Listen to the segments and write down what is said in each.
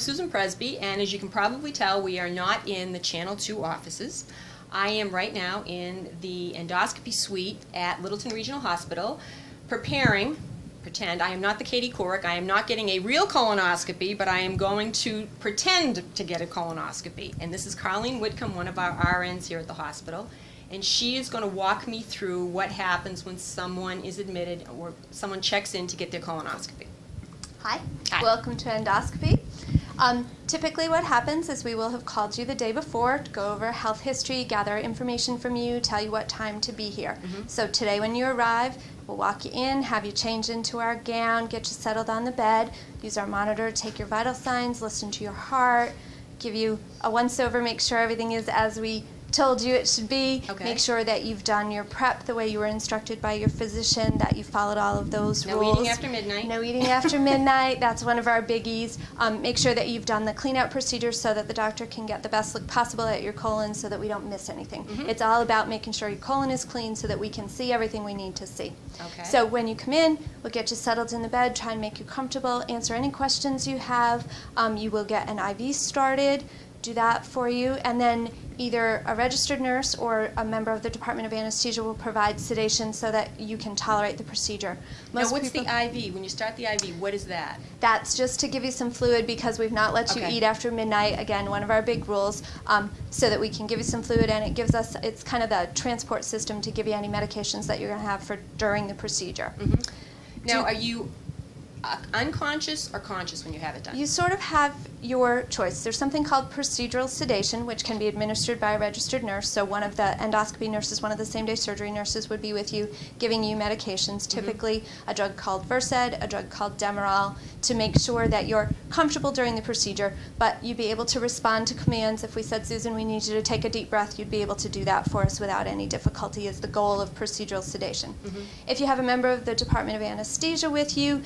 I'm Susan Presby, and as you can probably tell, we are not in the Channel 2 offices. I am right now in the endoscopy suite at Littleton Regional Hospital, pretend, I am not the Katie Couric, I am not getting a real colonoscopy, but I am going to pretend to get a colonoscopy. And this is Carleen Whitcomb, one of our RNs here at the hospital, and she is going to walk me through what happens when someone is admitted or someone checks in to get their colonoscopy. Hi. Hi. Welcome to endoscopy. Typically what happens is we will have called you the day before to go over health history, gather information from you, tell you what time to be here. So today when you arrive, we'll walk you in, have you change into our gown, get you settled on the bed, use our monitor to take your vital signs, listen to your heart, give you a once-over, make sure everything is as we told you it should be. Okay. Make sure that you've done your prep the way you were instructed by your physician, that you followed all of those rules. No eating after midnight. No eating after midnight. That's one of our biggies. Make sure that you've done the clean-out procedure so that the doctor can get the best look possible at your colon so that we don't miss anything. It's all about making sure your colon is clean so that we can see everything we need to see. Okay. So when you come in, we'll get you settled in the bed, try and make you comfortable, answer any questions you have. You will get an IV started, do that for you, and then either a registered nurse or a member of the Department of Anesthesia will provide sedation so that you can tolerate the procedure. Now, what's the IV? When you start the IV, what is that? That's just to give you some fluid because we've not let you eat after midnight. Again, one of our big rules, so that we can give you some fluid, and it gives us, it's kind of the transport system to give you any medications that you're going to have for during the procedure. Now, are you unconscious or conscious when you have it done? You sort of have your choice. There's something called procedural sedation, which can be administered by a registered nurse. So one of the endoscopy nurses, one of the same-day surgery nurses would be with you giving you medications, typically a drug called Versed, a drug called Demerol, to make sure that you're comfortable during the procedure, but you'd be able to respond to commands. If we said, Susan, we need you to take a deep breath, you'd be able to do that for us without any difficulty is the goal of procedural sedation. If you have a member of the Department of Anesthesia with you,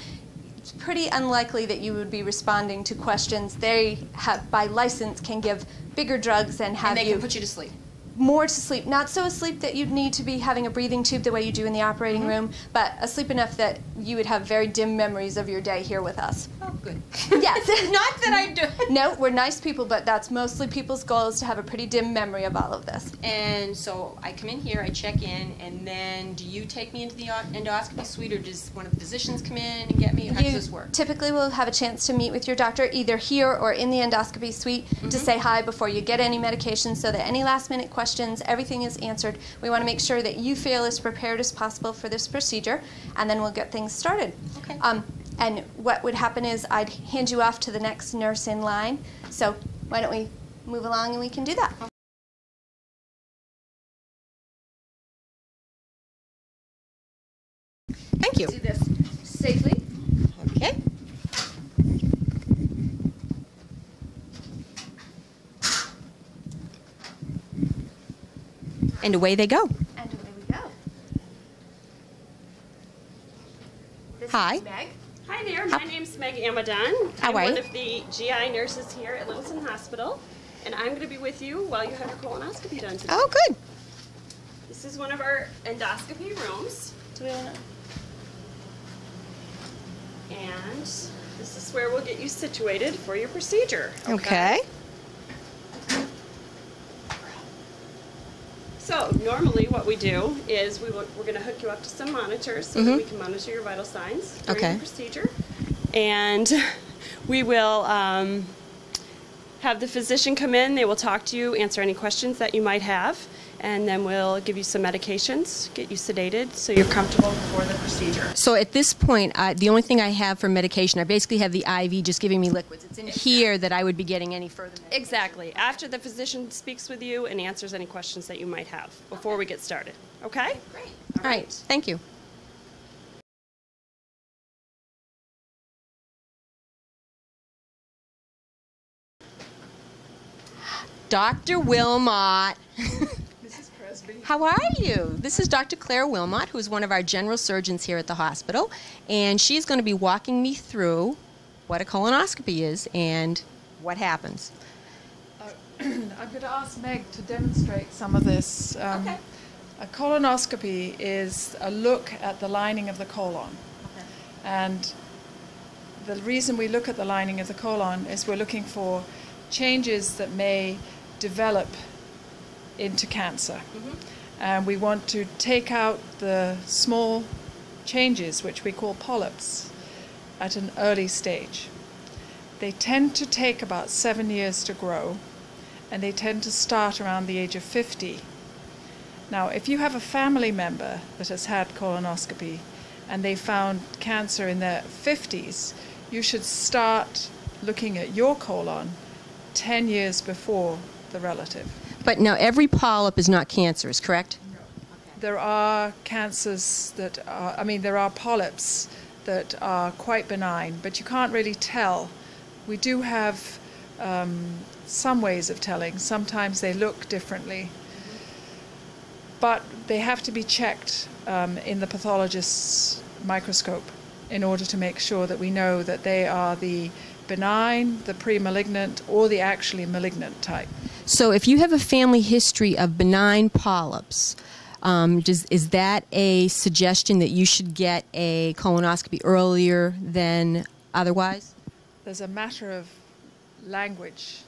it's pretty unlikely that you would be responding to questions. They have, by license, can give bigger drugs and have and they can put you to sleep. More to sleep. Not so asleep that you'd need to be having a breathing tube the way you do in the operating room, but asleep enough that you would have very dim memories of your day here with us. Oh, good. Yes. Not that I do. No, we're nice people, but that's mostly people's goal is to have a pretty dim memory of all of this. And so I come in here, I check in, and then do you take me into the endoscopy suite, or does one of the physicians come in and get me? How does this work? Typically will have a chance to meet with your doctor either here or in the endoscopy suite to say hi before you get any medication so that any last-minute questions, everything is answered. We want to make sure that you feel as prepared as possible for this procedure, and then we'll get things started. Okay. And what would happen is I'd hand you off to the next nurse in line. So why don't we move along and we can do that. Thank you. Do this safely. Okay. And away they go. And away we go. This Hi. is Meg. Hi there, my name's Meg Amadon. How I'm are one you? of the GI nurses here at Littleton Hospital, and I'm going to be with you while you have your colonoscopy done today. Oh, good. This is one of our endoscopy rooms. Do we want to? And this is where we'll get you situated for your procedure. Okay. So normally what we do is we're going to hook you up to some monitors so that we can monitor your vital signs during the procedure. And we will have the physician come in. They will talk to you, answer any questions that you might have, and then we'll give you some medications, get you sedated so you're comfortable before the procedure. So at this point, the only thing I have for medication, I basically have the IV just giving me liquids. It's in here that I would be getting any further medication. Exactly. After the physician speaks with you and answers any questions that you might have before we get started. Okay? Great. All right. Thank you. Dr. Wilmot. Mrs. Presby. How are you? This is Dr. Claire Wilmot, who is one of our general surgeons here at the hospital, and she's going to be walking me through what a colonoscopy is and what happens. I'm going to ask Meg to demonstrate some of this. Okay. A colonoscopy is a look at the lining of the colon. And the reason we look at the lining of the colon is we're looking for changes that may develop into cancer. And we want to take out the small changes, which we call polyps, at an early stage. They tend to take about 7 years to grow, and they tend to start around the age of 50. Now, if you have a family member that has had colonoscopy and they found cancer in their 50s, you should start looking at your colon 10 years before the relative. But now every polyp is not cancerous, correct? There are cancers that are, there are polyps that are quite benign, but you can't really tell. We do have some ways of telling. Sometimes they look differently, but they have to be checked in the pathologist's microscope in order to make sure that we know that they are the benign, the pre-malignant, or the actually malignant type. So if you have a family history of benign polyps, is that a suggestion that you should get a colonoscopy earlier than otherwise? There's a matter of language,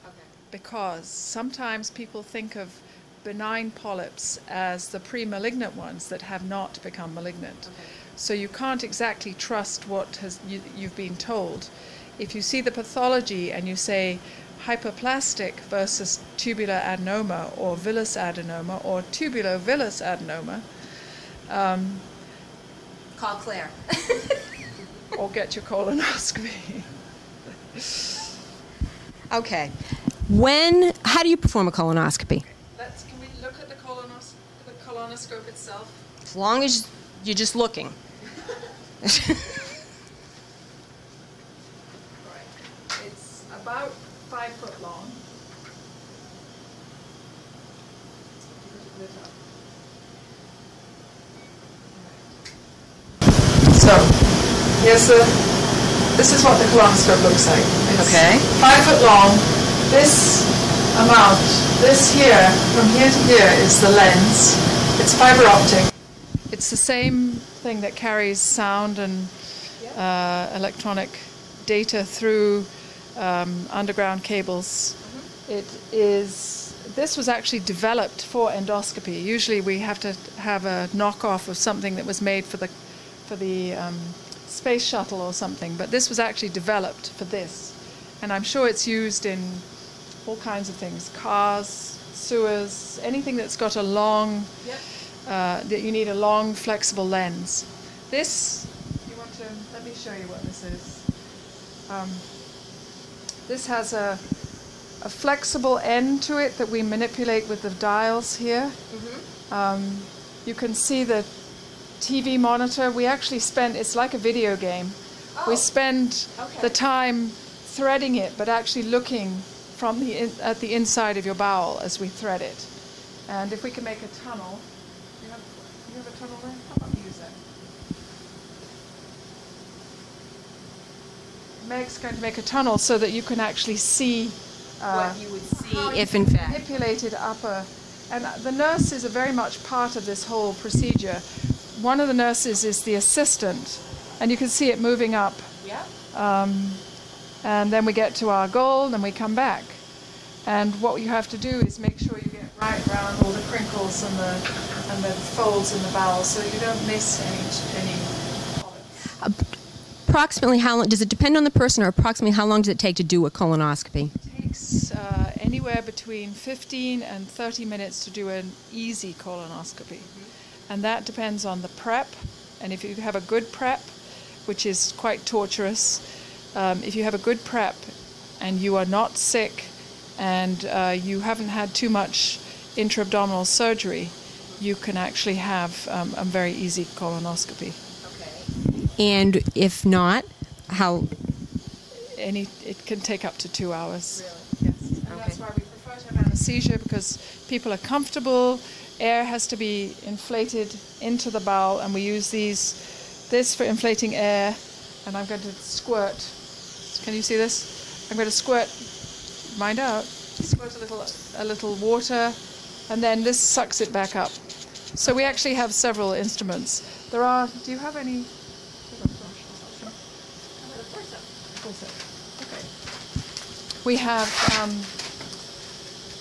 because sometimes people think of benign polyps as the pre-malignant ones that have not become malignant. So you can't exactly trust what you've been told. If you see the pathology and you say hyperplastic versus tubular adenoma or villous adenoma or tubulovillous adenoma, Call Claire. or get your colonoscopy. Okay. How do you perform a colonoscopy? Can we look at the colonoscope itself? As long as you're just looking. Right. It's about 5 foot long. So, this is what the colonoscope looks like. It's Okay. 5 foot long. This amount, this here, from here to here, is the lens. It's fiber optic. It's the same thing that carries sound and electronic data through underground cables. This was actually developed for endoscopy. Usually we have to have a knockoff of something that was made for the space shuttle or something, but this was actually developed for this. And I'm sure it's used in all kinds of things, cars, sewers, anything that's got a long, that you need a long flexible lens. This, let me show you what this is. This has a flexible end to it that we manipulate with the dials here. You can see the TV monitor. We actually it's like a video game. We spend the time threading it, but actually looking from at the inside of your bowel as we thread it. And if we can make a tunnel, you have a tunnel there? How about we use that? Meg's going to make a tunnel so that you can actually see What you would see if in fact. manipulated upper. And the nurses are very much part of this whole procedure. One of the nurses is the assistant, and you can see it moving up. And then we get to our goal, and we come back. And what you have to do is make sure you get right around all the crinkles and the folds in the bowel, so you don't miss any Approximately how long, does it depend on the person, or approximately how long does it take to do a colonoscopy? It takes anywhere between 15 and 30 minutes to do an easy colonoscopy. And that depends on the prep. And if you have a good prep, which is quite torturous, if you have a good prep and you are not sick and you haven't had too much intra-abdominal surgery, you can actually have a very easy colonoscopy. And if not, how? It can take up to 2 hours. Really? Yes. And that's why we prefer to have anesthesia, because people are comfortable. Air has to be inflated into the bowel, and we use this for inflating air. And I'm going to squirt. Can you see this? I'm going to squirt. Mind out. Squirt a little water, and then this sucks it back up. So we actually have several instruments. Do you have any? we have,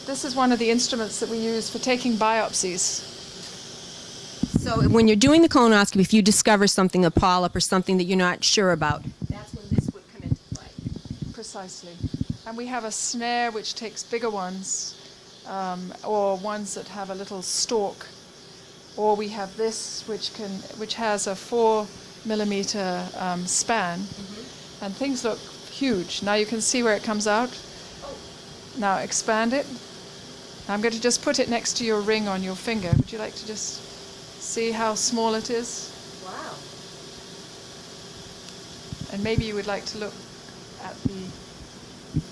this is one of the instruments that we use for taking biopsies. So when you're doing the colonoscopy, if you discover something, a polyp or something that you're not sure about, that's when this would come into play. Precisely. And we have a snare which takes bigger ones, or ones that have a little stalk. Or we have this which has a 4 mm span, and things look huge. Now you can see where it comes out. Now expand it. I'm going to just put it next to your ring on your finger. Would you like to just see how small it is? Wow. And maybe you would like to look at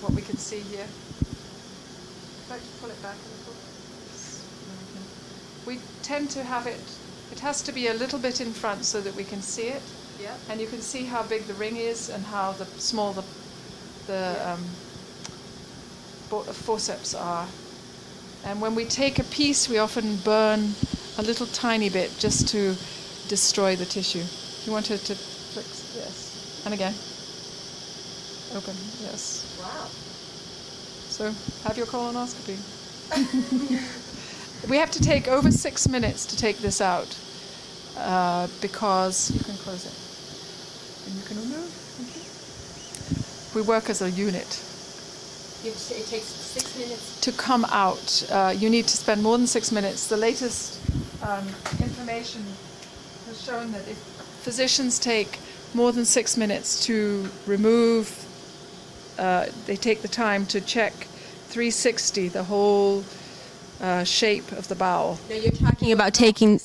what we can see here. I'd like to pull it back a little. We tend to have it has to be a little bit in front so that we can see it. Yeah. And you can see how big the ring is and how small the forceps are. And when we take a piece, we often burn a little tiny bit just to destroy the tissue. You want it to fix, yes. And again. Open, yes. Wow. So have your colonoscopy. We have to take over 6 minutes to take this out because you can close it. And you can remove. We work as a unit. It takes 6 minutes to come out. You need to spend more than 6 minutes. The latest information has shown that if physicians take more than 6 minutes to remove, they take the time to check 360, the whole shape of the bowel. Now you're talking about taking,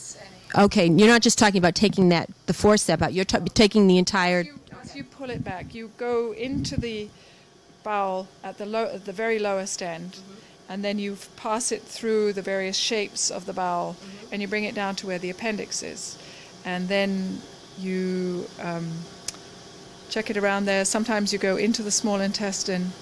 okay, you're not just talking about taking the forceps out, you're taking the entire... As you pull it back, you go into the bowel at the very lowest end, and then you pass it through the various shapes of the bowel, and you bring it down to where the appendix is. And then you check it around there. Sometimes you go into the small intestine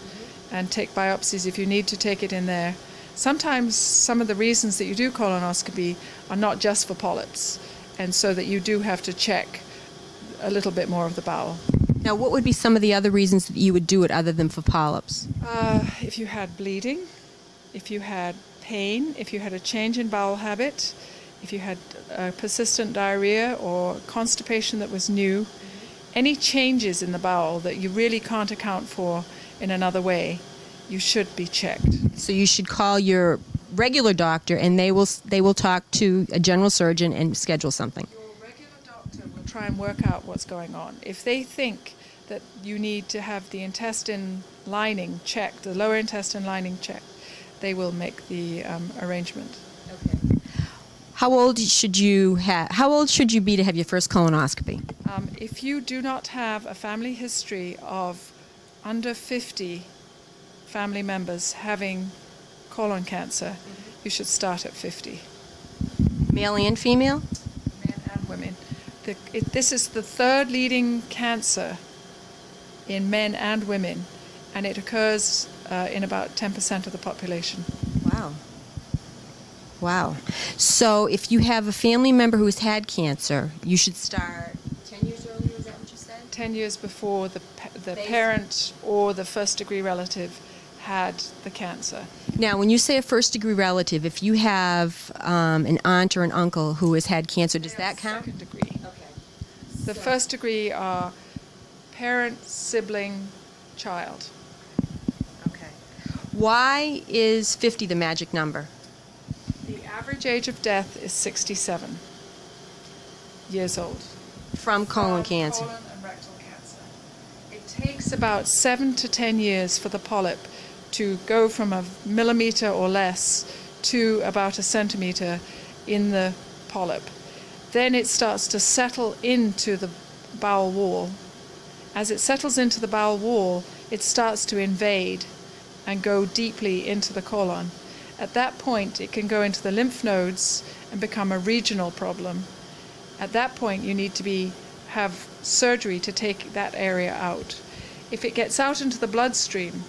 and take biopsies if you need to take it in there. Sometimes some of the reasons that you do colonoscopy are not just for polyps, and so that you do have to check a little bit more of the bowel. Now, what would be some of the other reasons that you would do it other than for polyps? If you had bleeding, if you had pain, if you had a change in bowel habit, if you had persistent diarrhea or constipation that was new, any changes in the bowel that you really can't account for in another way, you should be checked. So you should call your regular doctor, and they will talk to a general surgeon and schedule something. Your regular doctor will try and work out what's going on. If they think that you need to have the intestine lining checked, the lower intestine lining checked, they will make the arrangement. Okay. How old should you be to have your first colonoscopy? If you do not have a family history of under 50 family members having colon cancer, you should start at 50. Male and female? Men and women. This is the third leading cancer in men and women, and it occurs in about 10% of the population. Wow. Wow. So if you have a family member who has had cancer, you should start 10 years earlier, is that what you said? 10 years before the parent or the first-degree relative had the cancer. Now, when you say a first-degree relative, if you have an aunt or an uncle who has had cancer, does that count? Second degree. Okay. The first degree are parent, sibling, child. Okay. Why is 50 the magic number? The average age of death is 67 years old. From colon cancer. Colon and rectal cancer. It takes about 7 to 10 years for the polyp to go from a millimeter or less to about a centimeter in the polyp. Then it starts to settle into the bowel wall. As it settles into the bowel wall, it starts to invade and go deeply into the colon. At that point, it can go into the lymph nodes and become a regional problem. At that point, you need to have surgery to take that area out. If it gets out into the bloodstream,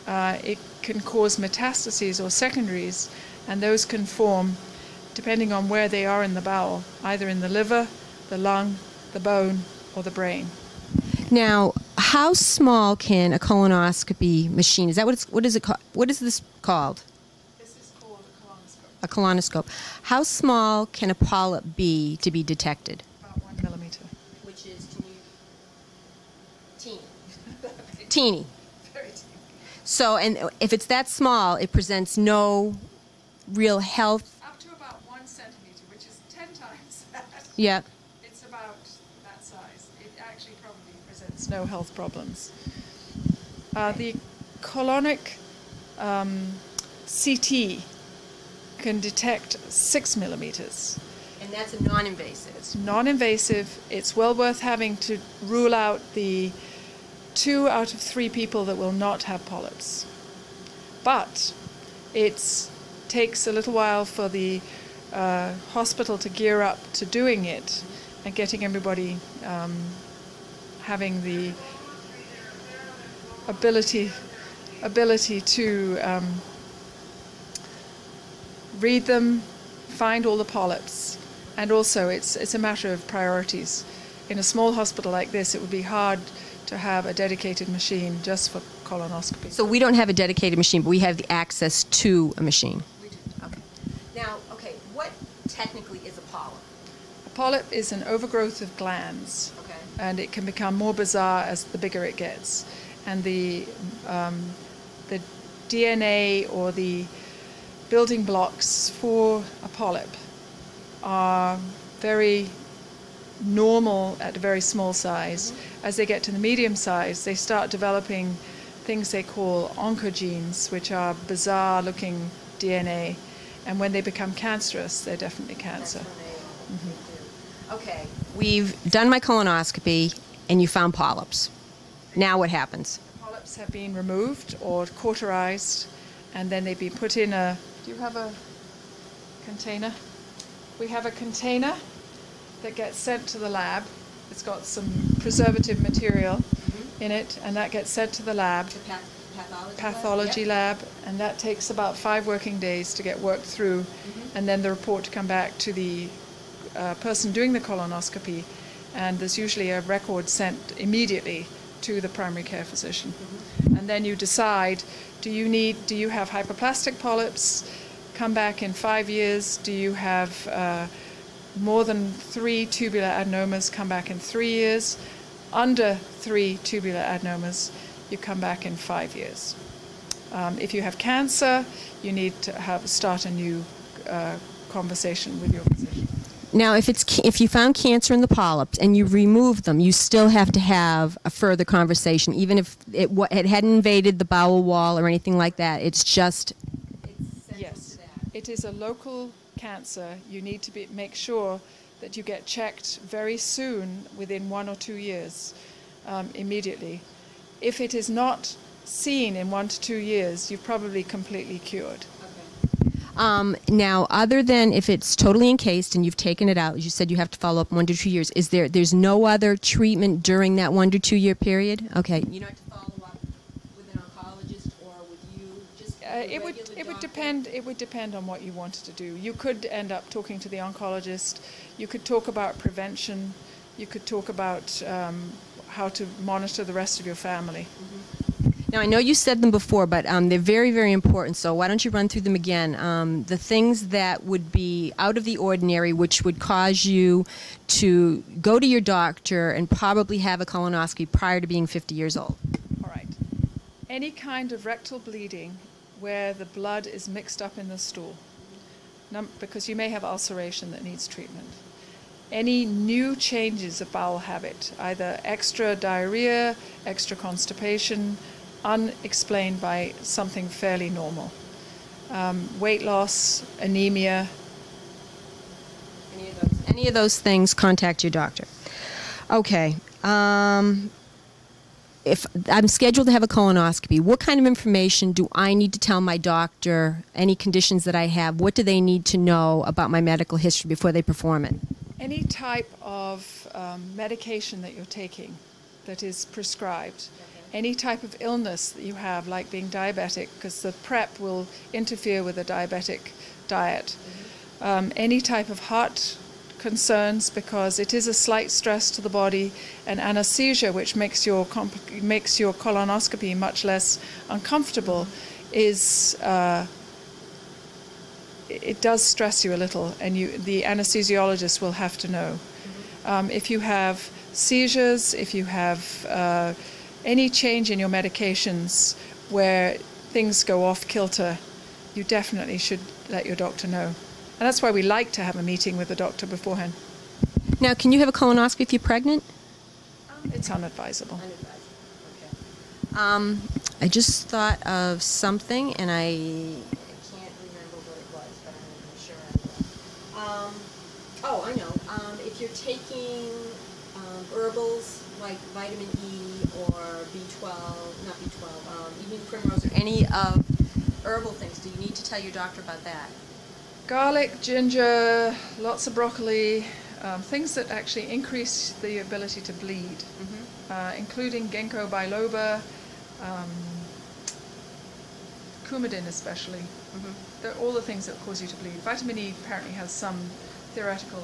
it can cause metastases or secondaries, and those can form depending on where they are in the bowel, either in the liver, the lung, the bone, or the brain. Now, how small can a colonoscopy machine? Is that what is it called? What is this called? This is called A colonoscope. How small can a polyp be to be detected? about 1 millimeter. Which is teeny. Teeny. Very teeny. So, and if it's that small, it presents no real health. Up to about 1 centimeter, which is 10 times that. Yeah. It's about that size. It actually probably presents no health problems. The colonic CT can detect 6 millimeters. And that's a non-invasive. It's non-invasive. It's well worth having to rule out the 2 out of 3 people that will not have polyps. But it takes a little while for the hospital to gear up to doing it and getting everybody having the ability to read them, find all the polyps, and also it's a matter of priorities. In a small hospital like this, it would be hard to have a dedicated machine just for colonoscopy. So we don't have a dedicated machine, but we have the access to a machine. We do. Okay. Now, okay, what technically is a polyp? A polyp is an overgrowth of glands, Okay. and it can become more bizarre as the bigger it gets. And the DNA or the building blocks for a polyp are very normal at a very small size. As they get to the medium size, they start developing things they call oncogenes, which are bizarre looking DNA. And when they become cancerous, they're definitely cancer. Okay. We've done my colonoscopy, and you found polyps. Now what happens? The polyps have been removed or cauterized, and then they've been put in a... Do you have a container? We have a container that gets sent to the lab. It's got some preservative material in it, and that gets sent to the lab, pathology lab, and that takes about 5 working days to get worked through, and then the report to come back to the person doing the colonoscopy, and there's usually a record sent immediately to the primary care physician. And then you decide, do you have hyperplastic polyps? Come back in 5 years. Do you have more than 3 tubular adenomas? Come back in 3 years. Under 3 tubular adenomas, you come back in 5 years. If you have cancer, you need to start a new conversation with your physician. Now, if you found cancer in the polyps and you removed them, you still have to have a further conversation, even if it hadn't invaded the bowel wall or anything like that. It's just... Yes. It is a local cancer. You need to make sure that you get checked very soon, within 1 or 2 years, immediately. If it is not seen in 1 to 2 years, you've probably completely cured. Now, other than if it's totally encased and you've taken it out, as you said, you have to follow up 1 to 2 years. There's no other treatment during that 1 to 2 year period? Okay. You don't have to follow up with an oncologist or with you? Just It would depend on what you wanted to do. You could end up talking to the oncologist. You could talk about prevention. You could talk about how to monitor the rest of your family. Now, I know you said them before, but they're very, very important, so why don't you run through them again? The things that would be out of the ordinary, which would cause you to go to your doctor and probably have a colonoscopy prior to being 50 years old. All right. Any kind of rectal bleeding where the blood is mixed up in the stool, because you may have ulceration that needs treatment. Any new changes of bowel habit, either extra diarrhea, extra constipation, unexplained by something fairly normal. Weight loss, anemia. Any of those things, contact your doctor. Okay. If I'm scheduled to have a colonoscopy, what kind of information do I need to tell my doctor? Any conditions that I have? What do they need to know about my medical history before they perform it? Any type of medication that you're taking that is prescribed. Any type of illness that you have, like being diabetic, because the PrEP will interfere with a diabetic diet. Any type of heart concerns because it is a slight stress to the body, and anesthesia, which makes your colonoscopy much less uncomfortable, is it does stress you a little, and the anesthesiologist will have to know. If you have seizures, if you have any change in your medications where things go off kilter, you definitely should let your doctor know. And that's why we like to have a meeting with the doctor beforehand. Now, can you have a colonoscopy if you're pregnant? It's unadvisable. Okay. I just thought of something, and I can't remember what it was, but I'm sure I will. Oh, I know. If you're taking herbals like vitamin E or B12, not B12, evening primrose, or any of herbal things, do you need to tell your doctor about that? Garlic, ginger, lots of broccoli, things that actually increase the ability to bleed, including ginkgo biloba, coumadin especially. They're all the things that cause you to bleed. Vitamin E apparently has some theoretical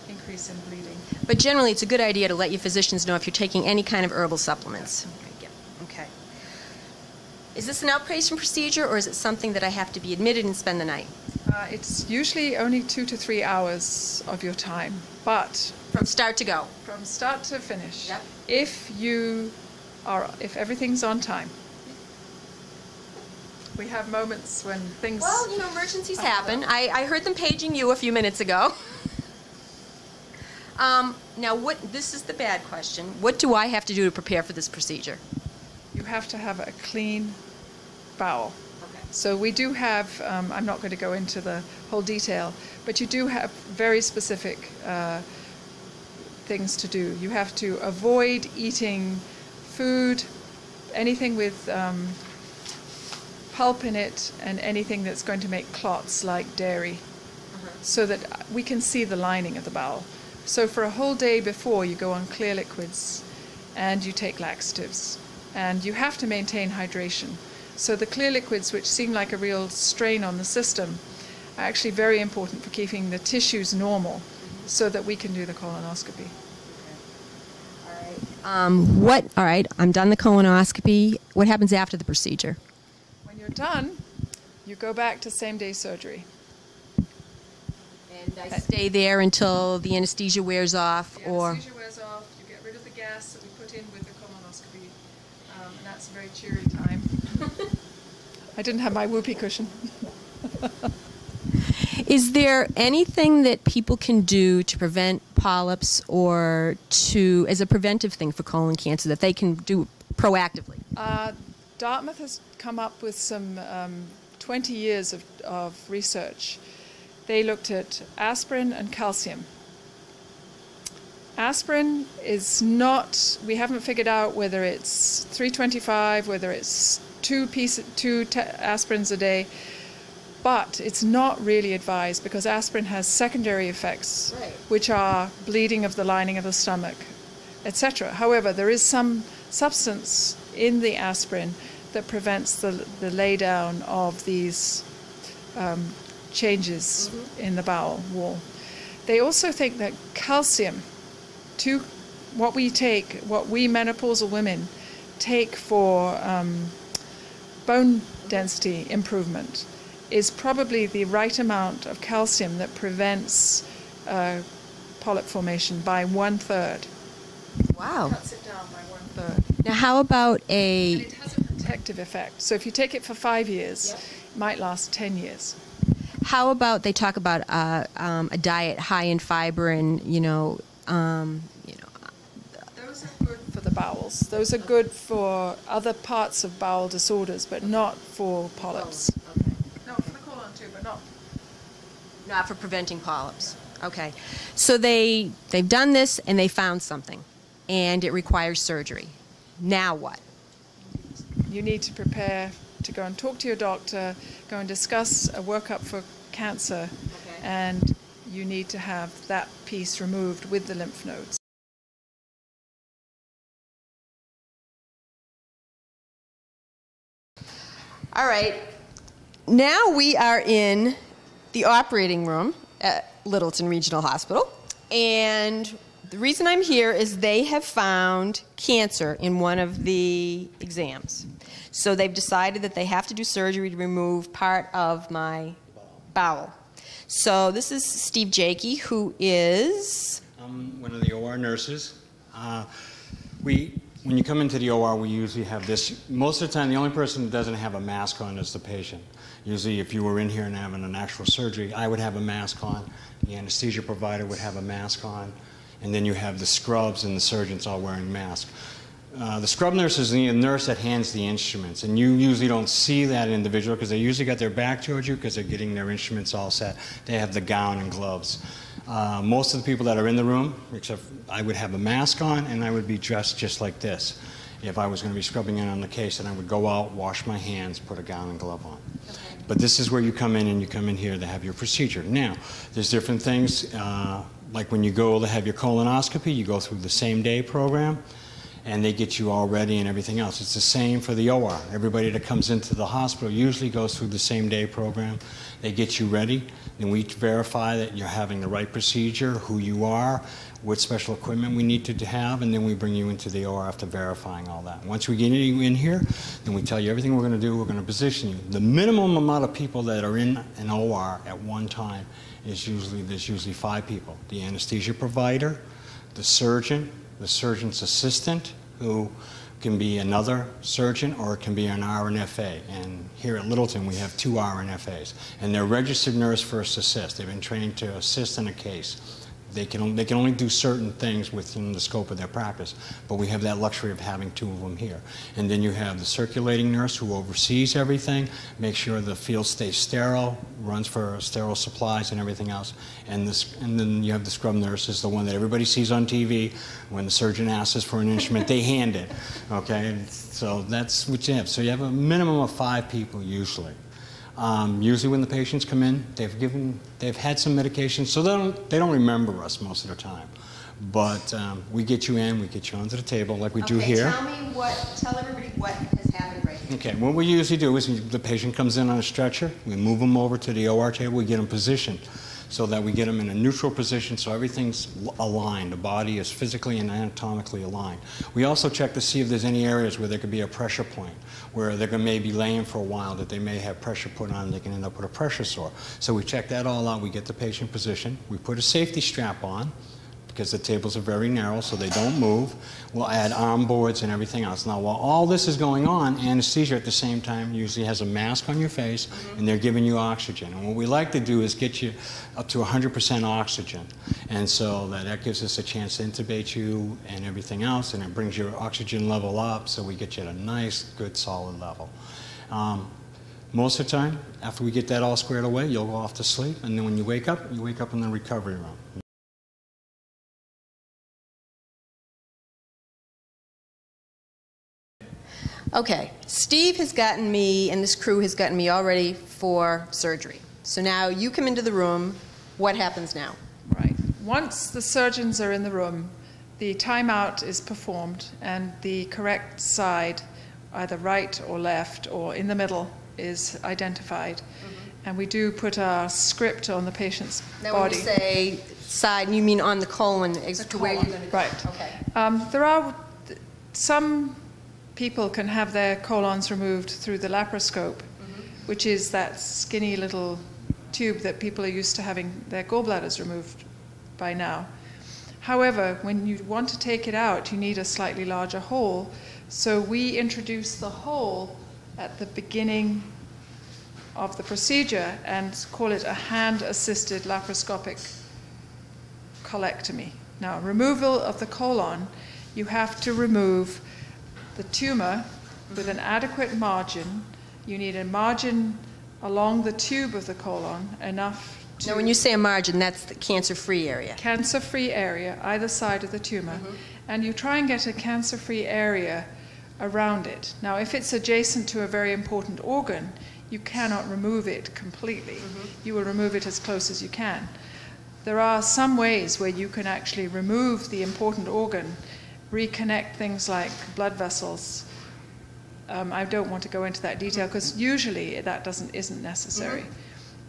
increase in bleeding. But generally, it's a good idea to let your physicians know if you're taking any kind of herbal supplements. Okay. Is this an outpatient procedure, or is it something that I have to be admitted and spend the night? It's usually only 2 to 3 hours of your time, but From start to go? from start to finish, Yep. if everything's on time. We have moments when things... Well, you know, emergencies happen. I heard them paging you a few minutes ago. Now, this is the bad question. What do I have to do to prepare for this procedure? You have to have a clean bowel. Okay. So we do have, I'm not going to go into the whole detail, but you do have very specific things to do. You have to avoid eating food, anything with pulp in it, and anything that's going to make clots like dairy, so that we can see the lining of the bowel. So for a whole day before, you go on clear liquids and you take laxatives. And you have to maintain hydration. So the clear liquids, which seem like a real strain on the system, are actually very important for keeping the tissues normal so that we can do the colonoscopy. All right, I'm done the colonoscopy. What happens after the procedure? When you're done, you go back to same-day surgery. And I stay there until the anesthesia wears off? The anesthesia wears off, you get rid of the gas that we put in with the colonoscopy, and that's a very cheery time. I didn't have my whoopee cushion. Is there anything that people can do to prevent polyps, or as a preventive thing for colon cancer, that they can do proactively? Dartmouth has come up with some 20 years of research. They looked at aspirin and calcium. Aspirin is not, we haven't figured out whether it's 325, whether it's two aspirins a day, but it's not really advised because aspirin has secondary effects, which are bleeding of the lining of the stomach, etc. However, there is some substance in the aspirin that prevents the laydown of these changes in the bowel wall. They also think that calcium, what we menopausal women take for bone density improvement, is probably the right amount of calcium that prevents polyp formation by 1/3. Wow. Cuts it down by 1/3. Now, how about And it has a protective effect. So if you take it for 5 years, it might last 10 years. How about they talk about a diet high in fiber and Those are good for the bowels. Those are good for other parts of bowel disorders, but not for polyps. Okay. No, for the colon too, but Not for preventing polyps. Okay. So they've done this and they found something, and it requires surgery. Now what? You need to prepare to go and talk to your doctor, go and discuss a workup for cancer, and you need to have that piece removed with the lymph nodes. All right. Now we are in the operating room at Littleton Regional Hospital. And the reason I'm here is they have found cancer in one of the exams. So they've decided that they have to do surgery to remove part of my bowel. So this is Steve Jakey, who is... I'm one of the OR nurses. When you come into the OR, we usually have this. Most of the time, the only person who doesn't have a mask on is the patient. Usually, if you were in here and having an actual surgery, I would have a mask on, the anesthesia provider would have a mask on, and then you have the scrubs and the surgeons all wearing masks. The scrub nurse is the nurse that hands the instruments, and you usually don't see that individual because they usually got their back towards you because they're getting their instruments all set. They have the gown and gloves. Most of the people that are in the room, except I would have a mask on and I would be dressed just like this if I was going to be scrubbing in on the case, and I would go out, wash my hands, put a gown and glove on. Okay. But this is where you come in, and you come in here to have your procedure. Now, there's different things, like when you go to have your colonoscopy, you go through the same day program, and they get you all ready and everything else. It's the same for the OR. Everybody that comes into the hospital usually goes through the same day program. They get you ready, and we verify that you're having the right procedure, who you are, what special equipment we need to have, and then we bring you into the OR after verifying all that. Once we get you in here, then we tell you everything we're going to do. We're going to position you. The minimum amount of people that are in an OR at one time is there's usually 5 people. The anesthesia provider, the surgeon's assistant, who can be another surgeon, or it can be an RNFA. And here at Littleton, we have 2 RNFAs. And they're registered nurse first assist. They've been trained to assist in a case. They can only do certain things within the scope of their practice, but we have that luxury of having 2 of them here. And then you have the circulating nurse who oversees everything, makes sure the field stays sterile, runs for sterile supplies and everything else. And then you have the scrub nurse, is the one that everybody sees on TV. When the surgeon asks us for an instrument, they hand it. Okay, so that's what you have. So you have a minimum of 5 people usually. Usually when the patients come in, they've had some medication, so they don't remember us most of the time. But we get you in, we get you onto the table like we do here. Tell everybody what has happened right here. Okay, what we usually do is the patient comes in on a stretcher, we move them over to the OR table, we get them positioned so that we get them in a neutral position so everything's aligned. The body is physically and anatomically aligned. We also check to see if there's any areas where there could be a pressure point, where they're may be laying for a while, that they may have pressure put on, they can end up with a pressure sore. So we check that all out, we get the patient positioned, we put a safety strap on, because the tables are very narrow so they don't move. We'll add arm boards and everything else. Now, while all this is going on, anesthesia at the same time usually has a mask on your face, and they're giving you oxygen. And what we like to do is get you up to 100% oxygen. And so that gives us a chance to intubate you and everything else, and it brings your oxygen level up so we get you at a nice, good, solid level. Most of the time, after we get that all squared away, you'll go off to sleep, and then when you wake up in the recovery room. Okay, Steve has gotten me, and this crew has gotten me all ready for surgery. So now you come into the room. What happens now? Right. Once the surgeons are in the room, the timeout is performed, and the correct side, either right or left or in the middle, is identified. And we do put our script on the patient's now, body. When you say side, you mean on the colon, as to where you're going to go. Right. Okay. There are some people can have their colons removed through the laparoscope, which is that skinny little tube that people are used to having their gallbladders removed by now. However, when you want to take it out, you need a slightly larger hole. So we introduce the hole at the beginning of the procedure and call it a hand-assisted laparoscopic colectomy. Now, removal of the colon, you have to remove the tumor with an adequate margin. You need a margin along the tube of the colon, enough to... Now, when you say a margin, that's the cancer-free area. Cancer-free area, either side of the tumor. And you try and get a cancer-free area around it. Now, if it's adjacent to a very important organ, you cannot remove it completely. You will remove it as close as you can. There are some ways where you can actually remove the important organ, reconnect things like blood vessels. I don't want to go into that detail because usually that isn't necessary.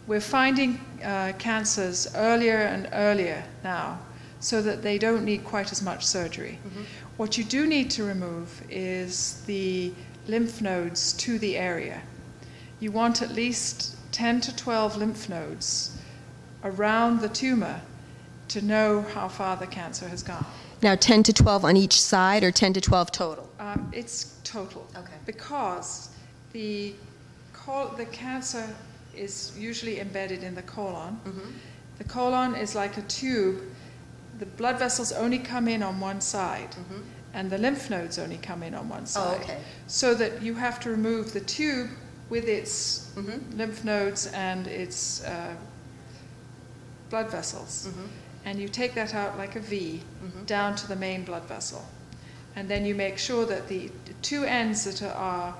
We're finding cancers earlier and earlier now. so that they don't need quite as much surgery. What you do need to remove is the lymph nodes to the area. You want at least 10 to 12 lymph nodes around the tumor to know how far the cancer has gone. Now, 10 to 12 on each side, or 10 to 12 total? It's total. Okay. Because the cancer is usually embedded in the colon. The colon is like a tube. The blood vessels only come in on one side, and the lymph nodes only come in on one side. Oh, okay. So that you have to remove the tube with its lymph nodes and its blood vessels. And you take that out like a V down to the main blood vessel. And then you make sure that the two ends that are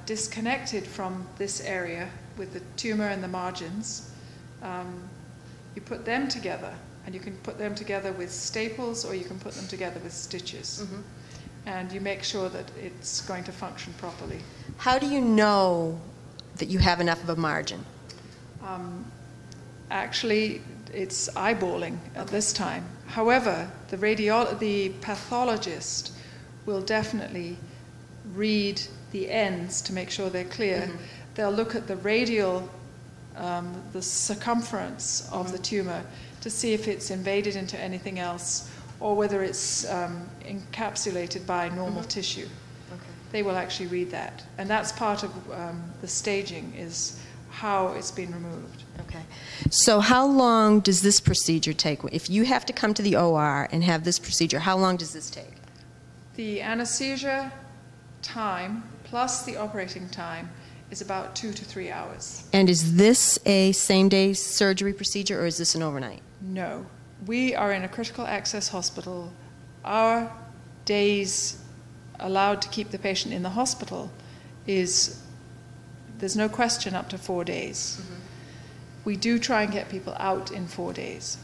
disconnected from this area with the tumor and the margins, you put them together. And you can put them together with staples, or you can put them together with stitches. And you make sure that it's going to function properly. How do you know that you have enough of a margin? Actually, it's eyeballing at this time. However, the pathologist will definitely read the ends to make sure they're clear. They'll look at the radial, the circumference of the tumor to see if it's invaded into anything else, or whether it's encapsulated by normal tissue. They will actually read that. And that's part of the staging, is how it's been removed. Okay. So how long does this procedure take? If you have to come to the OR and have this procedure, how long does this take? The anesthesia time plus the operating time is about 2 to 3 hours. And is this a same-day surgery procedure, or is this an overnight? No. We are in a critical access hospital. Our days allowed to keep the patient in the hospital is, there's no question, up to 4 days. We do try and get people out in 4 days.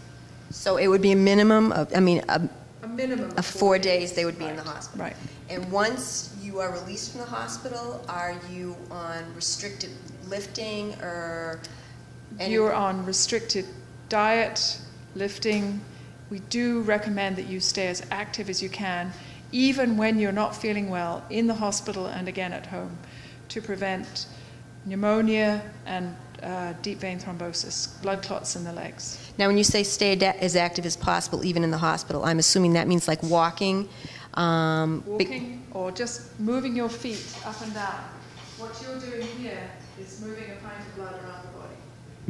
So it would be a minimum of, A minimum of 4 days they would be in the hospital. Right. And once you are released from the hospital, are you on restricted lifting or You're on restricted diet, lifting. We do recommend that you stay as active as you can, even when you're not feeling well, in the hospital and again at home, to prevent pneumonia and deep vein thrombosis, blood clots in the legs. Now, when you say stay as active as possible, even in the hospital, I'm assuming that means like walking. Walking or just moving your feet up and down. What you're doing here is moving a pint of blood around the body.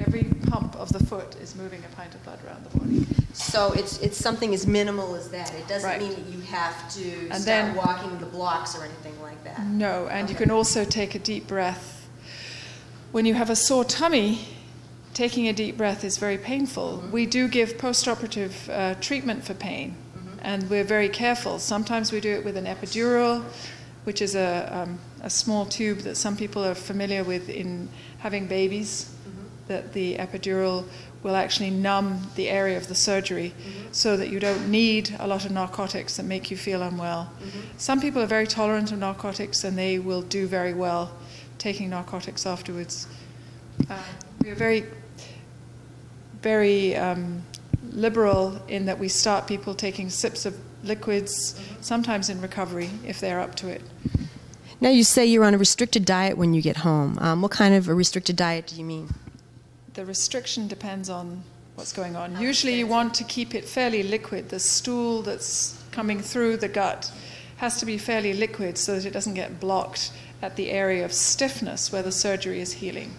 Every pump of the foot is moving a pint of blood around the body. So it's something as minimal as that. It doesn't Right. mean that you have to And start then- walking the blocks or anything like that. No, and Okay. you can also take a deep breath. When you have a sore tummy, taking a deep breath is very painful. We do give postoperative treatment for pain, and we're very careful. Sometimes we do it with an epidural, which is a small tube that some people are familiar with in having babies, that the epidural will actually numb the area of the surgery so that you don't need a lot of narcotics that make you feel unwell. Some people are very tolerant of narcotics, and they will do very well taking narcotics afterwards. We are very, very liberal in that we start people taking sips of liquids, sometimes in recovery, if they're up to it. Now, you say you're on a restricted diet when you get home. What kind of a restricted diet do you mean? The restriction depends on what's going on. Usually you want to keep it fairly liquid. The stool that's coming through the gut has to be fairly liquid so that it doesn't get blocked at the area of stiffness where the surgery is healing.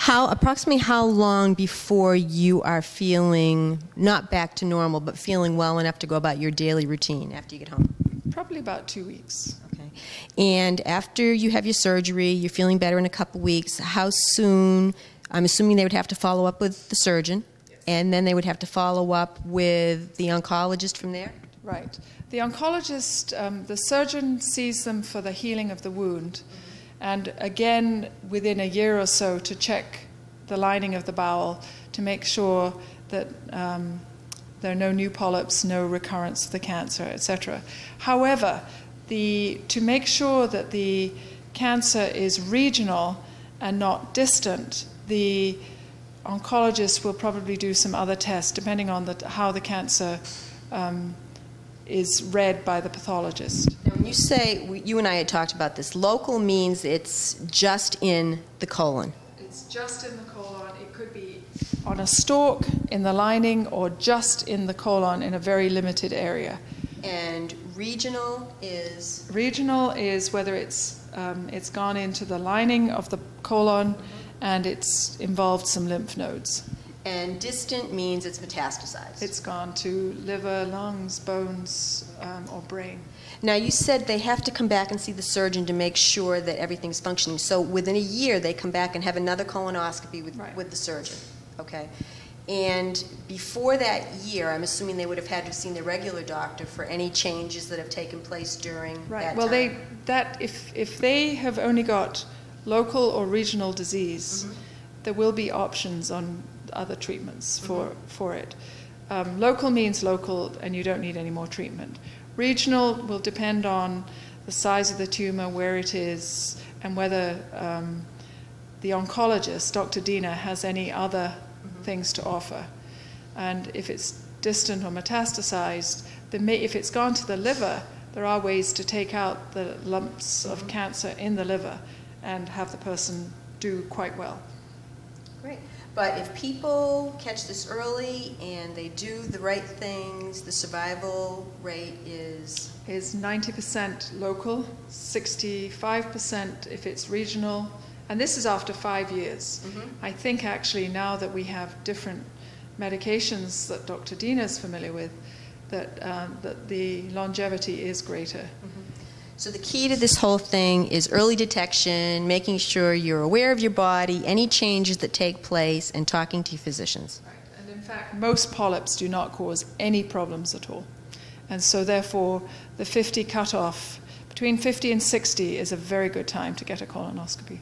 Approximately how long before you are feeling not back to normal, but feeling well enough to go about your daily routine after you get home? Probably about 2 weeks. Okay. And after you have your surgery, you're feeling better in a couple weeks, how soon? I'm assuming they would have to follow up with the surgeon, and then they would have to follow up with the oncologist from there? Right. The oncologist, the surgeon sees them for the healing of the wound, and again within a year or so to check the lining of the bowel to make sure that there are no new polyps, no recurrence of the cancer, etc. However, to make sure that the cancer is regional and not distant, the oncologists will probably do some other tests depending on how the cancer is read by the pathologist. Now, when you say, you and I had talked about this, local means it's just in the colon. It's just in the colon. It could be on a stalk, in the lining, or just in the colon in a very limited area. And regional is? Regional is whether it's gone into the lining of the colon and it's involved some lymph nodes. And distant means it's metastasized. It's gone to liver, lungs, bones, or brain. Now, you said they have to come back and see the surgeon to make sure that everything's functioning. So within a year, they come back and have another colonoscopy with the surgeon. Okay. And before that year, I'm assuming they would have had to have seen the regular doctor for any changes that have taken place during that Well, time. if they have only got local or regional disease, there will be options on other treatments for it. Local means local, and you don't need any more treatment. Regional will depend on the size of the tumor, where it is, and whether the oncologist, Dr. Dina, has any other things to offer. And if it's distant or metastasized, if it's gone to the liver, there are ways to take out the lumps of cancer in the liver and have the person do quite well. Great. But if people catch this early and they do the right things, the survival rate is 90% local, 65% if it's regional, and this is after 5 years. I think actually now that we have different medications that Dr. Dina is familiar with, that the longevity is greater. So the key to this whole thing is early detection, making sure you're aware of your body, any changes that take place, and talking to your physicians. Right. And in fact, most polyps do not cause any problems at all. And so therefore, the 50 cutoff, between 50 and 60 is a very good time to get a colonoscopy.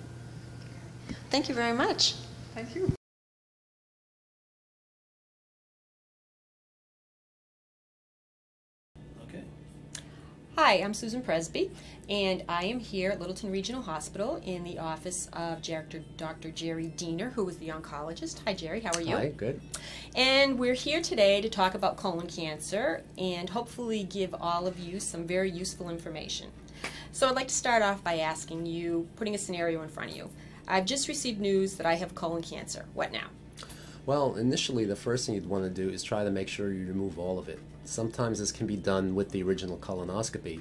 Thank you very much. Thank you. Hi, I'm Susan Presby, and I am here at Littleton Regional Hospital in the office of Dr. Jerry Diener, who is the oncologist. Hi, Jerry. How are you? Hi, good. And we're here today to talk about colon cancer and hopefully give all of you some very useful information. So I'd like to start off by asking you, putting a scenario in front of you. I've just received news that I have colon cancer. What now? Well, initially, the first thing you'd want to do is try to make sure you remove all of it. Sometimes this can be done with the original colonoscopy.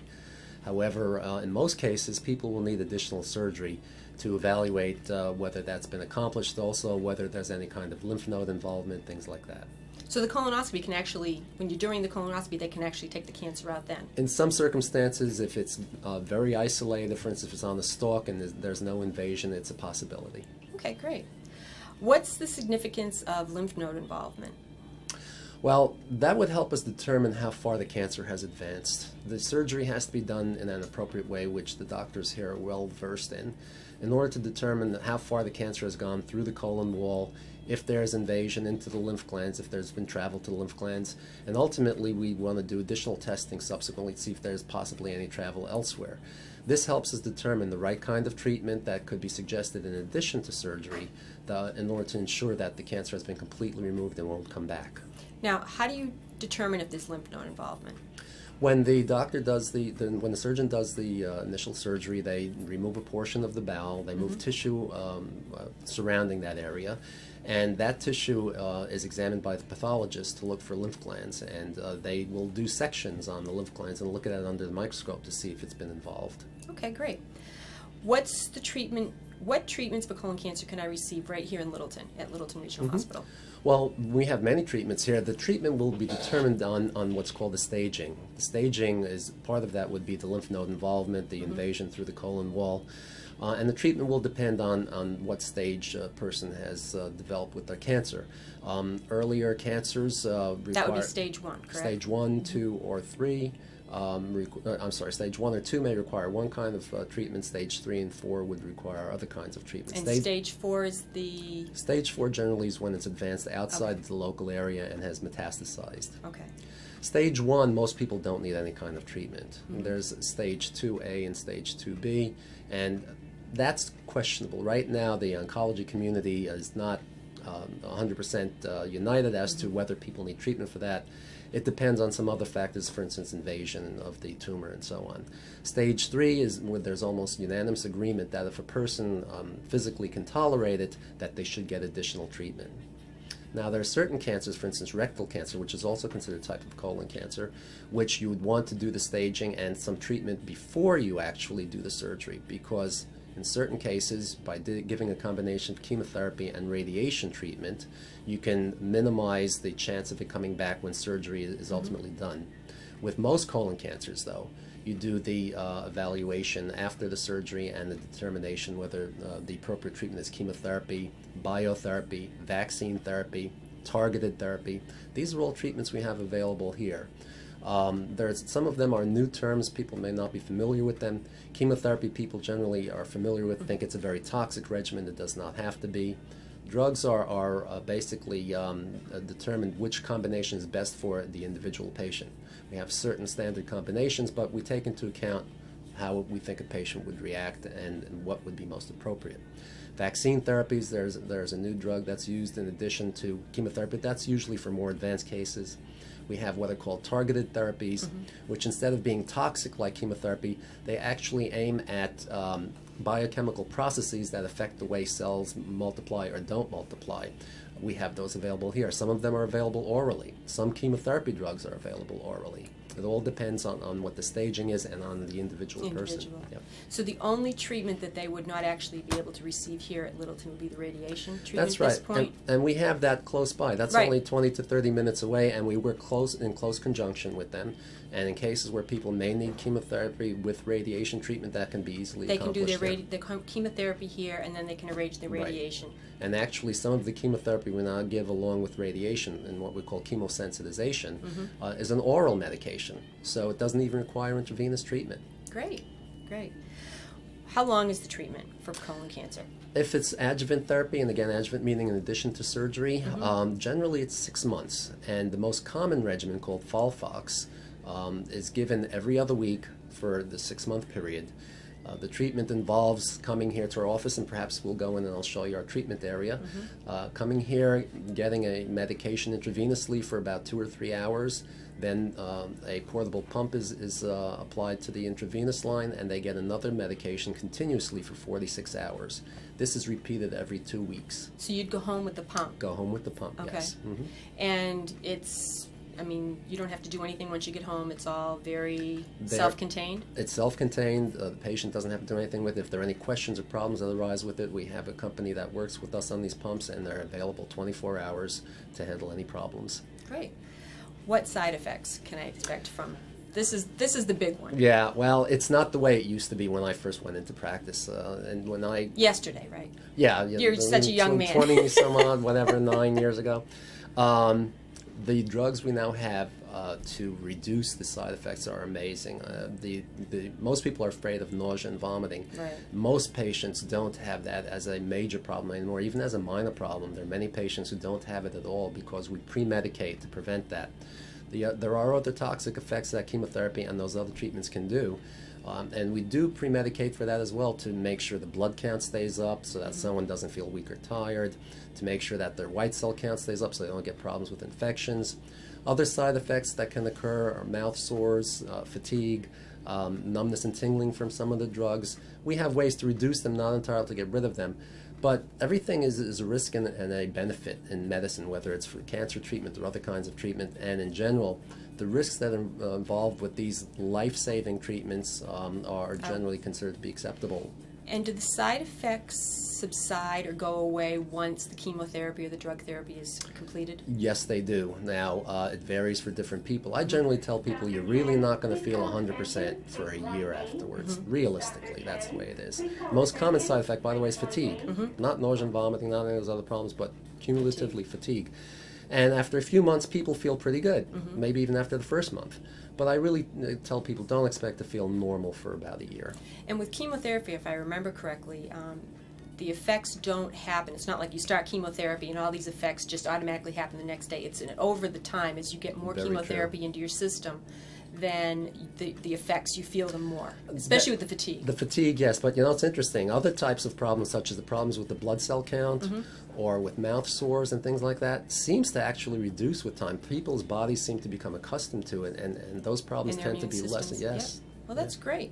However, in most cases, people will need additional surgery to evaluate whether that's been accomplished, also whether there's any kind of lymph node involvement, things like that. So the colonoscopy can actually, when you're doing the colonoscopy, they can actually take the cancer out then? In some circumstances, if it's very isolated, for instance, if it's on the stalk and there's no invasion, it's a possibility. Okay, great. What's the significance of lymph node involvement? Well, that would help us determine how far the cancer has advanced. The surgery has to be done in an appropriate way, which the doctors here are well versed in order to determine how far the cancer has gone through the colon wall, if there's invasion into the lymph glands, if there's been travel to the lymph glands, and ultimately we want to do additional testing subsequently to see if there's possibly any travel elsewhere. This helps us determine the right kind of treatment that could be suggested in addition to surgery in order to ensure that the cancer has been completely removed and won't come back. Now, how do you determine if there's lymph node involvement? When the doctor does when the surgeon does the initial surgery, they remove a portion of the bowel, they move tissue surrounding that area, and that tissue is examined by the pathologist to look for lymph glands, and they will do sections on the lymph glands and look at it under the microscope to see if it's been involved. Okay, great. What's the treatment? What treatments for colon cancer can I receive right here in Littleton, at Littleton Regional Hospital? Well, we have many treatments here. The treatment will be determined on what's called the staging. The staging is part of that would be the lymph node involvement, the invasion through the colon wall. And the treatment will depend on what stage a person has developed with their cancer. Earlier cancers require... That would be stage 1, correct? Stage 1, 2, or 3. Stage 1 or 2 may require one kind of treatment. Stage 3 and 4 would require other kinds of treatment. And stage 4 is the... Stage 4 generally is when it's advanced outside the local area and has metastasized. Okay. Stage 1, most people don't need any kind of treatment. There's stage 2A and stage 2B, and that's questionable. Right now, the oncology community is not 100% united as to whether people need treatment for that. It depends on some other factors, for instance, invasion of the tumor and so on. Stage 3 is where there's almost unanimous agreement that if a person physically can tolerate it, that they should get additional treatment. Now, there are certain cancers, for instance, rectal cancer, which is also considered a type of colon cancer, which you would want to do the staging and some treatment before you actually do the surgery, because in certain cases, by giving a combination of chemotherapy and radiation treatment, you can minimize the chance of it coming back when surgery is ultimately done. With most colon cancers, though, you do the evaluation after the surgery and the determination whether the appropriate treatment is chemotherapy, biotherapy, vaccine therapy, targeted therapy. These are all treatments we have available here. Some of them are new terms. People may not be familiar with them. Chemotherapy people generally are familiar with, think it's a very toxic regimen. It does not have to be. Drugs are basically determined which combination is best for the individual patient. We have certain standard combinations, but we take into account how we think a patient would react and what would be most appropriate. Vaccine therapies, there's a new drug that's used in addition to chemotherapy. That's usually for more advanced cases. We have what are called targeted therapies, which instead of being toxic like chemotherapy, they actually aim at biochemical processes that affect the way cells multiply or don't multiply. We have those available here. Some of them are available orally. Some chemotherapy drugs are available orally. It all depends on what the staging is and on the individual person. Yep. So the only treatment that they would not actually be able to receive here at Littleton would be the radiation treatment That's right. at this point? And we have that close by. That's right. only 20 to 30 minutes away, and we work in close conjunction with them. And in cases where people may need chemotherapy with radiation treatment, that can be easily accomplished. They can do their chemotherapy here, and then they can arrange the radiation. Right. And actually, some of the chemotherapy we now give along with radiation, in what we call chemosensitization, is an oral medication. So it doesn't even require intravenous treatment. Great, great. How long is the treatment for colon cancer? If it's adjuvant therapy, and again, adjuvant meaning in addition to surgery, generally it's 6 months. And the most common regimen, called FOLFOX, is given every other week for the 6-month period. The treatment involves coming here to our office, and perhaps we'll go in and I'll show you our treatment area. Coming here, getting a medication intravenously for about 2 or 3 hours. Then a portable pump is applied to the intravenous line, and they get another medication continuously for 46 hours. This is repeated every 2 weeks. So you'd go home with the pump? Go home with the pump, okay. Yes. And it's, I mean, you don't have to do anything once you get home. It's all very self-contained? It's self-contained. The patient doesn't have to do anything with it. If there are any questions or problems that arise with it, we have a company that works with us on these pumps, and they're available 24 hours to handle any problems. Great. What side effects can I expect from this? Is the big one? Yeah, well, it's not the way it used to be when I first went into practice. And when I yesterday, right? Yeah, you're such a young man. 20 some odd, whatever, 9 years ago. The drugs we now have to reduce the side effects are amazing. Most people are afraid of nausea and vomiting. Right. Most patients don't have that as a major problem anymore, even as a minor problem. There are many patients who don't have it at all because we pre-medicate to prevent that. There are other toxic effects that chemotherapy and those other treatments can do. And we do pre-medicate for that as well, to make sure the blood count stays up so that someone doesn't feel weak or tired, to make sure that their white cell count stays up so they don't get problems with infections. Other side effects that can occur are mouth sores, fatigue, numbness and tingling from some of the drugs. We have ways to reduce them, not entirely to get rid of them. But everything is a risk and a benefit in medicine, whether it's for cancer treatment or other kinds of treatment. And in general, the risks that are involved with these life-saving treatments are generally considered to be acceptable. And do the side effects subside or go away once the chemotherapy or the drug therapy is completed? Yes, they do. Now, it varies for different people. I generally tell people you're really not going to feel 100% for a year afterwards. Realistically, that's the way it is. Most common side effect, by the way, is fatigue. Not nausea and vomiting, not any of those other problems, but cumulatively fatigue. And after a few months, people feel pretty good, maybe even after the first month. But I really tell people, don't expect to feel normal for about a year. And with chemotherapy, if I remember correctly, the effects don't happen. It's not like you start chemotherapy and all these effects just automatically happen the next day. It's over the time, as you get more chemotherapy into your system, then the effects, you feel them more, especially with the fatigue. The fatigue, yes, but it's interesting. Other types of problems, such as the problems with the blood cell count or with mouth sores and things like that, seems to actually reduce with time. People's bodies seem to become accustomed to it, and those problems And their tend to be immune less. systems, Yes. yep. Well, that's great.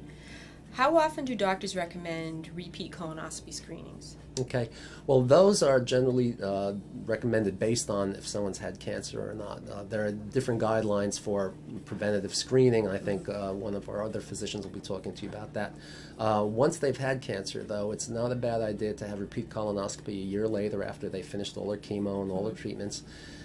How often do doctors recommend repeat colonoscopy screenings? Okay. Well, those are generally recommended based on if someone's had cancer or not. There are different guidelines for preventative screening. I think one of our other physicians will be talking to you about that. Once they've had cancer, though, it's not a bad idea to have repeat colonoscopy a year later after they finished all their chemo and all their treatments.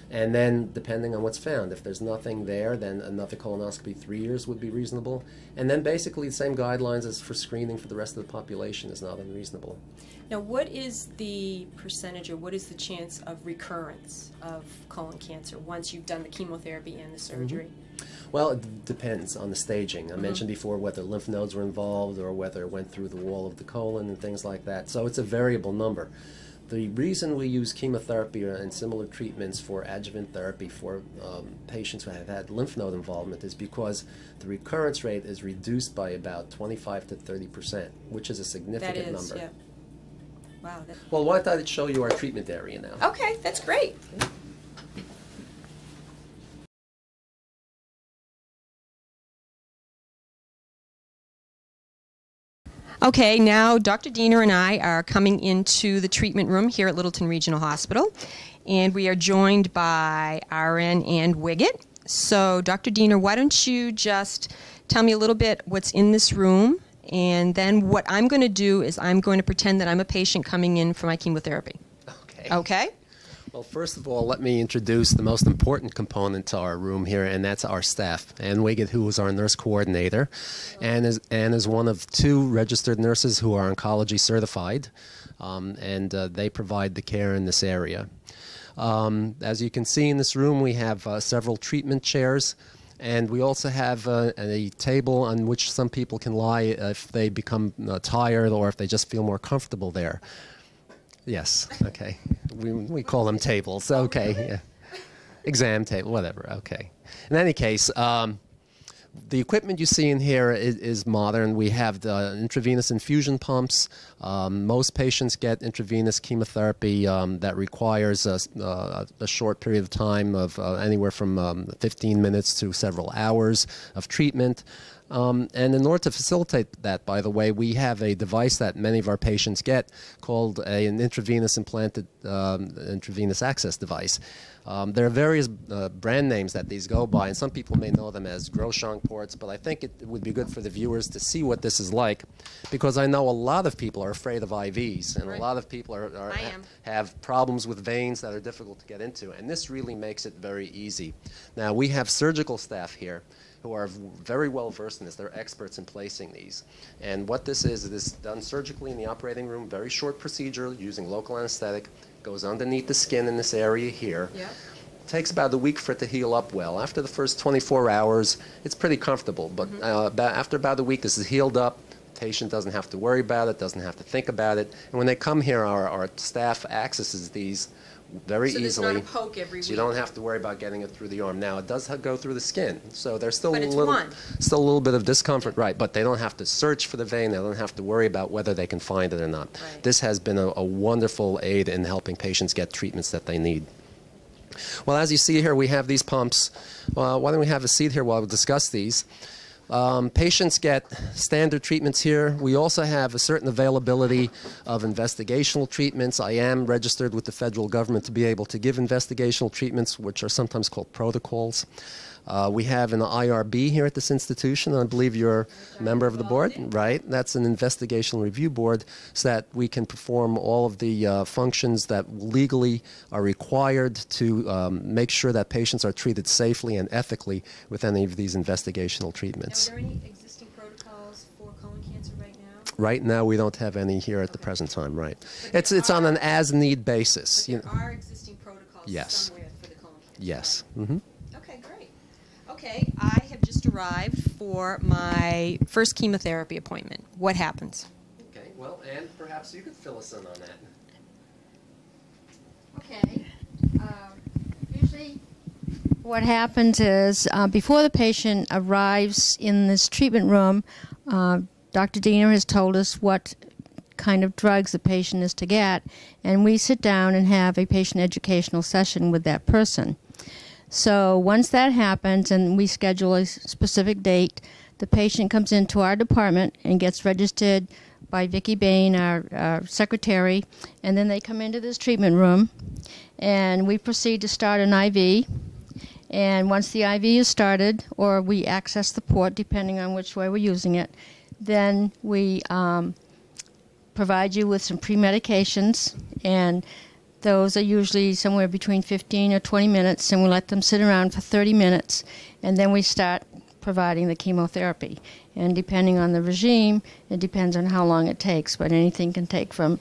And then, depending on what's found, if there's nothing there, then another colonoscopy 3 years would be reasonable. And then basically the same guidelines as for screening for the rest of the population is not unreasonable. Now, what is the percentage, or what is the chance of recurrence of colon cancer once you've done the chemotherapy and the surgery? Well, it depends on the staging. I mentioned before whether lymph nodes were involved or whether it went through the wall of the colon and things like that. So it's a variable number. The reason we use chemotherapy and similar treatments for adjuvant therapy for patients who have had lymph node involvement is because the recurrence rate is reduced by about 25 to 30%, which is a significant number. Yeah. Wow. Well, why don't I show you our treatment area now? Okay, that's great. Okay, now Dr. Diener and I are coming into the treatment room here at Littleton Regional Hospital, and we are joined by RN and Wiggett. So, Dr. Diener, why don't you just tell me a little bit what's in this room, and then what I'm going to do is I'm going to pretend that I'm a patient coming in for my chemotherapy. Okay. Okay? Well, first of all, let me introduce the most important component to our room here, and that's our staff. Ann Wiggett, who is our nurse coordinator, and is one of 2 registered nurses who are oncology certified, and they provide the care in this area. As you can see in this room, we have several treatment chairs, and we also have a table on which some people can lie if they become tired or if they just feel more comfortable there. Yes, okay. We call them tables. Okay, yeah. Exam table, whatever, okay. In any case, the equipment you see in here is modern. We have the intravenous infusion pumps. Most patients get intravenous chemotherapy that requires a short period of time of anywhere from 15 minutes to several hours of treatment. And in order to facilitate that, by the way, we have a device that many of our patients get called an intravenous implanted intravenous access device. There are various brand names that these go by, and some people may know them as Groshong ports, but I think it would be good for the viewers to see what this is like, because I know a lot of people are afraid of IVs, and a lot of people have problems with veins that are difficult to get into, and this really makes it very easy. Now, we have surgical staff here who are very well versed in this. They're experts in placing these. And what this is done surgically in the operating room, very short procedure using local anesthetic, goes underneath the skin in this area here. Yep. Takes about a week for it to heal up well. After the first 24 hours, it's pretty comfortable, but after about a week, this is healed up. The patient doesn't have to worry about it, doesn't have to think about it. And when they come here, our staff accesses these very easily. So there's not a poke every week. So you don't have to worry about getting it through the arm. Now, it does go through the skin, so there's still but a little bit of discomfort, right? But they don't have to search for the vein. They don't have to worry about whether they can find it or not. Right. This has been a wonderful aid in helping patients get treatments that they need. Well, as you see here, we have these pumps. Why don't we have a seat here while we discuss these? Patients get standard treatments here. We also have a certain availability of investigational treatments. I am registered with the federal government to be able to give investigational treatments, which are sometimes called protocols. We have an IRB here at this institution. I believe you're a member of the board, right? That's an investigational review board, so that we can perform all of the functions that legally are required to make sure that patients are treated safely and ethically with any of these investigational treatments. Now, are there any existing protocols for colon cancer right now? Right now, we don't have any here at the present time, right? It's on an as-need basis. But there are existing protocols somewhere for the colon cancer? Yes. Right? Mm-hmm. Okay, great. Okay, I have just arrived for my first chemotherapy appointment. What happens? Okay, well, Anne, perhaps you could fill us in on that. Okay. Usually What happens is, before the patient arrives in this treatment room, Dr. Diener has told us what kind of drugs the patient is to get, and we sit down and have a patient educational session with that person. So once that happens and we schedule a specific date, the patient comes into our department and gets registered by Vicki Bain, our secretary, and then they come into this treatment room, and we proceed to start an IV. And once the IV is started, or we access the port, depending on which way we're using it, then we provide you with some pre-medications, and those are usually somewhere between 15 or 20 minutes, and we let them sit around for 30 minutes, and then we start providing the chemotherapy. And depending on the regime, it depends on how long it takes, but anything can take from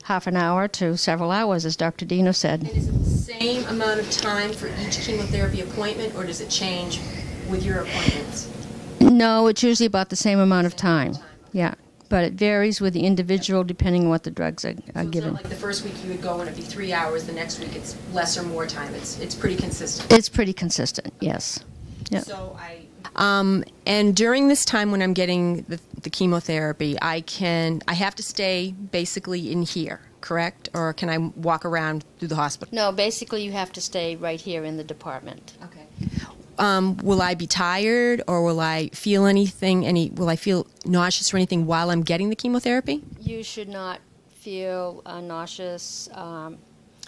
half an hour to several hours, as Dr. Dino said. And is it the same amount of time for each chemotherapy appointment, or does it change with your appointments? No, it's usually about the same amount of time. Yeah, but it varies with the individual depending on what the drugs are So it's given. not like the first week you would go and it'd be 3 hours, the next week it's less or more time. It's pretty consistent. It's pretty consistent, yes. Yeah. So and during this time when I'm getting the chemotherapy, I have to stay basically in here, correct? Or can I walk around through the hospital? No, basically you have to stay right here in the department. Okay. Will I be tired, or will I feel anything? Will I feel nauseous or anything while I'm getting the chemotherapy? You should not feel nauseous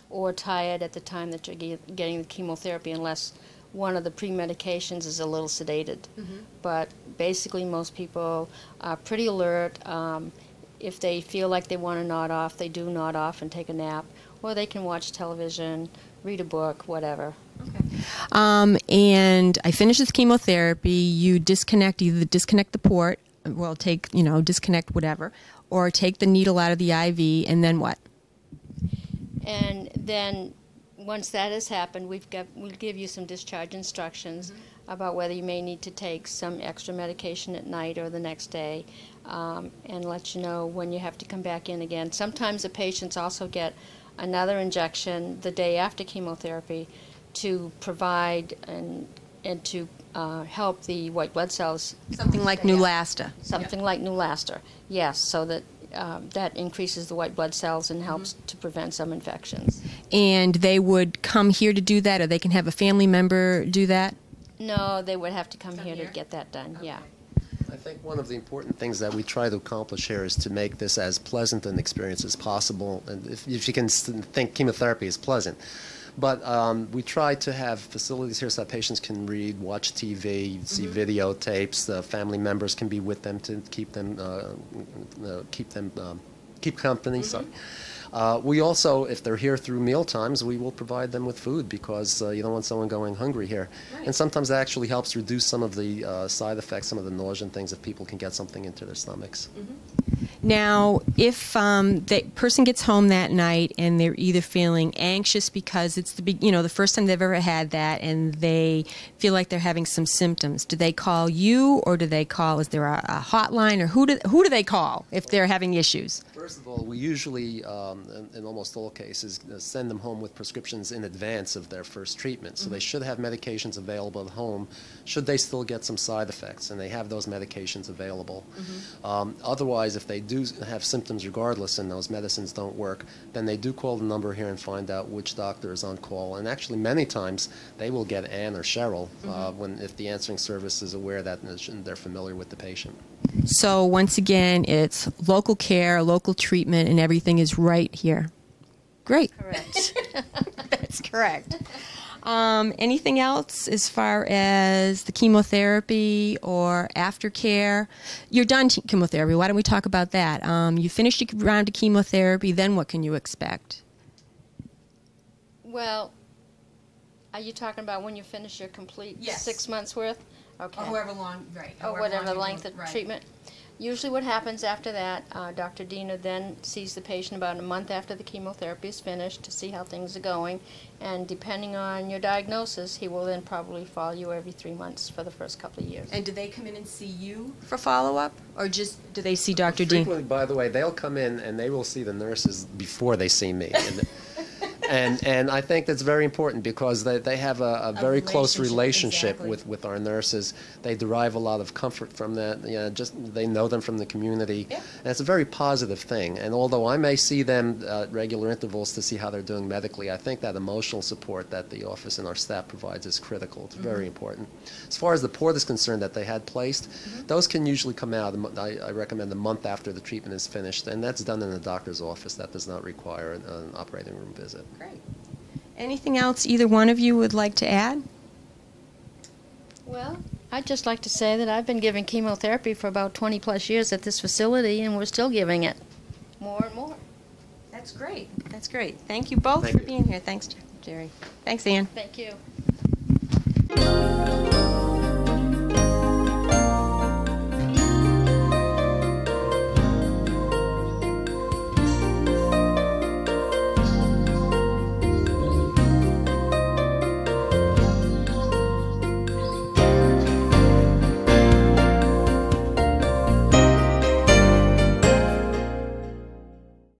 or tired at the time that you're getting the chemotherapy, unless one of the pre-medications is a little sedated. Mm-hmm. But basically most people are pretty alert. If they feel like they want to nod off, they do nod off and take a nap, or they can watch television, read a book, whatever. Okay. And I finish this chemotherapy, you either disconnect the port, well, disconnect whatever, or take the needle out of the IV, and then what? And then once that has happened, we'll give you some discharge instructions about whether you may need to take some extra medication at night or the next day, and let you know when you have to come back in again. Sometimes the patients also get another injection the day after chemotherapy to provide and to help the white blood cells. Something like Neulasta. Something like Neulasta, yes, so that that increases the white blood cells and helps to prevent some infections. And they would come here to do that, or they can have a family member do that? No, they would have to come here to get that done, yeah. I think one of the important things that we try to accomplish here is to make this as pleasant an experience as possible. And if you can think chemotherapy is pleasant. But we try to have facilities here so that patients can read, watch TV, see videotapes. The family members can be with them to keep company. Sorry. We also, if they're here through meal times, we will provide them with food, because you don't want someone going hungry here. Right. And sometimes that actually helps reduce some of the side effects, some of the nausea and things, if people can get something into their stomachs. Now, if the person gets home that night and they're either feeling anxious because it's the first time they've ever had that, and they feel like they're having some symptoms, do they call you, or do they call? Is there a hotline, or who do they call if they're having issues? First of all, we usually, in almost all cases, send them home with prescriptions in advance of their first treatment. So they should have medications available at home, should they still get some side effects, and they have those medications available. Otherwise, if they do have symptoms regardless and those medicines don't work, then they do call the number here and find out which doctor is on call. And actually, many times, they will get Ann or Cheryl if the answering service is aware that they're familiar with the patient. So once again, it's local care, local treatment, and everything is right here. Great. Correct. That's correct. Anything else as far as the chemotherapy or aftercare? You're done chemotherapy. Why don't we talk about that? You finished your round of chemotherapy, then what can you expect? Well, are you talking about when you finish your complete 6 months worth? Okay. Or however long, right. Or whatever length of treatment. Usually what happens after that, Dr. Dina then sees the patient about a month after the chemotherapy is finished to see how things are going, and depending on your diagnosis, he will then probably follow you every 3 months for the first couple of years. And do they come in and see you for follow-up, or just do they see Dr. Dean? Frequently, by the way, they'll come in and they will see the nurses before they see me. And I think that's very important because they have a very close relationship exactly. with our nurses. They derive a lot of comfort from that. Just they know them from the community. Yeah. And it's a very positive thing. And although I may see them at regular intervals to see how they're doing medically, I think that emotional support that the office and our staff provides is critical. It's very important. As far as the port is concerned that they had placed, those can usually come out, I recommend, a month after the treatment is finished, and that's done in the doctor's office. That does not require an operating room visit. Great. Anything else either one of you would like to add? Well, I'd just like to say that I've been giving chemotherapy for about 20 plus years at this facility, and we're still giving it more and more. That's great. That's great. Thank you both Thank for you. being here. Thanks, Jerry. Thanks, Ann. Thank you.